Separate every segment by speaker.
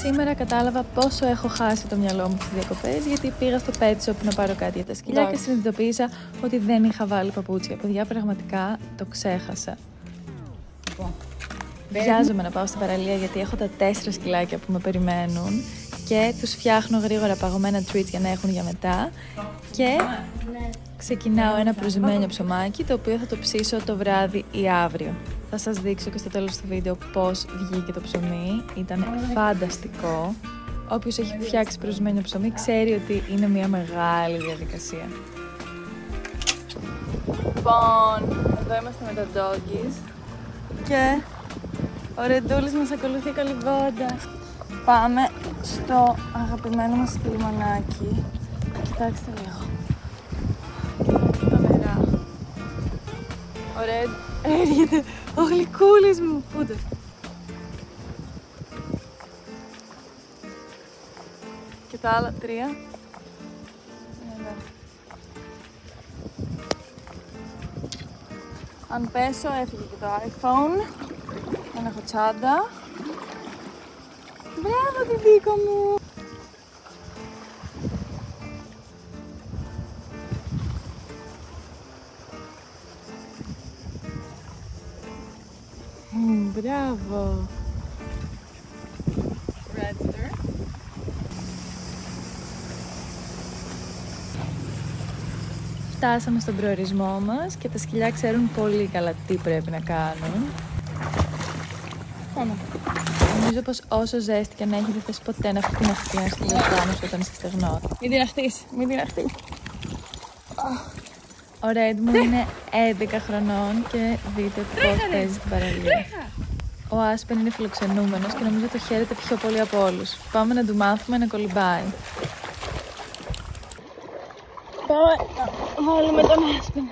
Speaker 1: Σήμερα κατάλαβα πόσο έχω χάσει το μυαλό μου στις διακοπές, γιατί πήγα στο pet shop να πάρω κάτι για τα σκυλιά και συνειδητοποίησα ότι δεν είχα βάλει παπούτσια. Παιδιά, πραγματικά το ξέχασα. Βιάζομαι να πάω στην παραλία γιατί έχω τα 4 σκυλάκια που με περιμένουν και τους φτιάχνω γρήγορα παγωμένα treats για να έχουν για μετά. Και ξεκινάω ένα προζυμένιο ψωμάκι, το οποίο θα το ψήσω το βράδυ ή αύριο. Θα σας δείξω και στο τέλος του βίντεο πώς βγήκε το ψωμί. Ήταν φανταστικό. Όποιος έχει φτιάξει προζυμένιο ψωμί ξέρει ότι είναι μια μεγάλη διαδικασία. Λοιπόν, εδώ είμαστε με τα doggies και ο Ρεντούλης μας ακολουθεί καλυβώντας. Πάμε στο αγαπημένο μας λιμανάκι. Κοιτάξτε λίγο. Τα νερά. Ο Ρεντ έρχεται. Ο γλυκούλης μου. Πούντε. Και τα άλλα 3. Αν πέσω έφυγε και το iPhone. Δεν έχω τσάντα. Μπράβο την Δίκο μου! Μπράβο! Φτάσαμε στον προορισμό μας και τα σκυλιά ξέρουν πολύ καλά τι πρέπει να κάνουν. Νομίζω πως όσο ζέστη και να έχει δεν θες ποτέ να φτυναχτεί ένα σκυλί πάνω σου όταν είσαι στεγνό. Μην την αχτείς, μην την αχτείς. Ο Ρέντ μου είναι 11 χρονών και δείτε πώς παίζει στην παραλία. Ο Άσπεν είναι φιλοξενούμενος και νομίζω το χαίρεται πιο πολύ από όλους. Πάμε να του μάθουμε να κολυμπάει. Πάμε να βάλουμε τον Άσπεν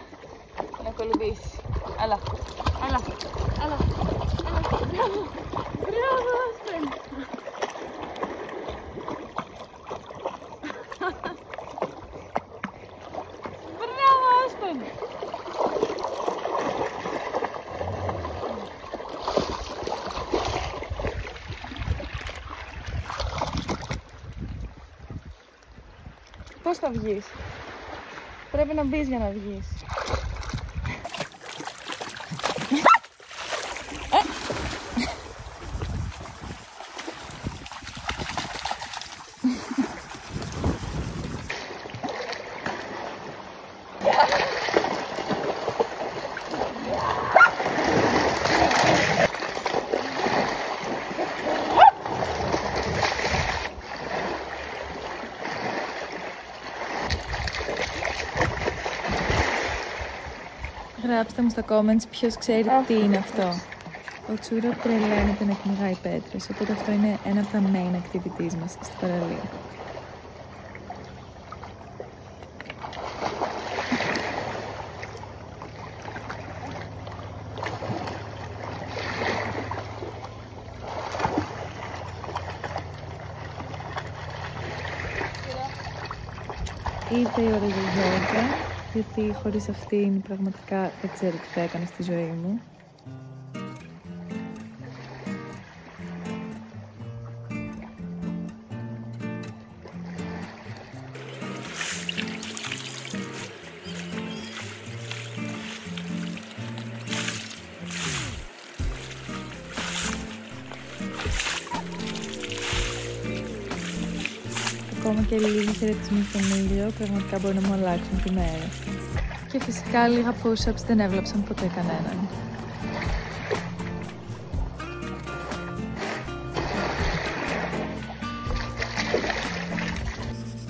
Speaker 1: να κολυμπήσει. Έλα, έλα, έλα, έλα. Μπράβο, μπράβο Άσπεν. Μπράβο Άσπεν. Πώς θα βγεις? Πρέπει να μπεις για να βγεις. Γράψτε μου στα comments ποιος ξέρει τι είναι αυτό. Ο Τσούρο τρελαίνεται να κυνηγάει πέτρες, οπότε αυτό είναι ένα από τα main activities μας στην παραλία. Ήρθε η ώρα για γιόγκα, γιατί χωρίς αυτήν πραγματικά δεν ξέρω τι θα έκανα στη ζωή μου. Ακόμα και λίγοι χαιρετισμοί στον ήλιο πραγματικά μπορεί να μου αλλάξουν τη μέρα. Και φυσικά λίγα push-ups δεν έβλαψαν ποτέ κανέναν.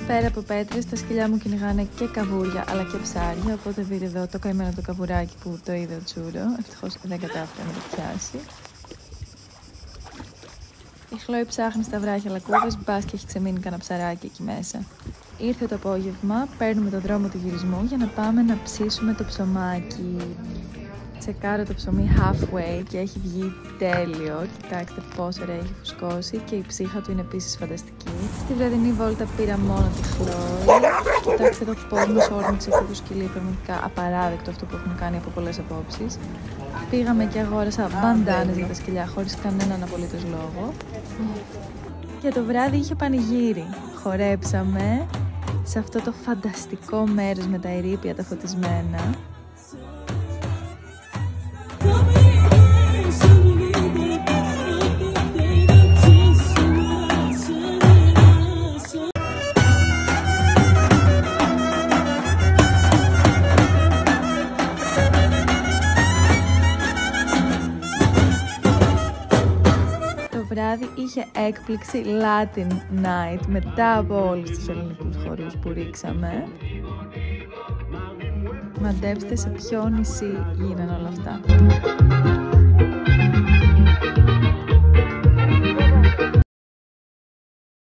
Speaker 1: Πέρα από πέτρες, τα σκυλιά μου κυνηγάνε και καβούρια αλλά και ψάρια, οπότε δείτε εδώ το καημένο το καβουράκι που το είδε ο Τσούρο. Ευτυχώς δεν κατάφερε να το πιάσει. Η Χλόη ψάχνει στα βράχια λακκούβες, μπας και έχει ξεμείνει κανένα ψαράκι εκεί μέσα. Ήρθε το απόγευμα, παίρνουμε το δρόμο του γυρισμού για να πάμε να ψήσουμε το ψωμάκι. Τσεκάρω το ψωμί halfway και έχει βγει τέλειο. Κοιτάξτε πόσο ωραία έχει φουσκώσει και η ψύχα του είναι επίσης φανταστική. Στη βραδινή βόλτα πήρα μόνο τη Χλόη. Κοιτάξτε εδώ πώς μας όρμηξε αυτό το σκυλί, πραγματικά απαράδεκτο αυτό που έχουν κάνει από πολλές απόψεις. Πήγαμε και αγόρασα μπαντάνες για τα σκυλιά χωρίς κανέναν απολύτως λόγο. Και το βράδυ είχε πανηγύρι. Χορέψαμε σε αυτό το φανταστικό μέρος με τα ερείπια τα φωτισμένα. Βράδυ είχε έκπληξη Latin Night μετά από όλους τους ελληνικούς χορούς που ρίξαμε. Μαντέψτε σε ποιο νησί γίνανε όλα αυτά.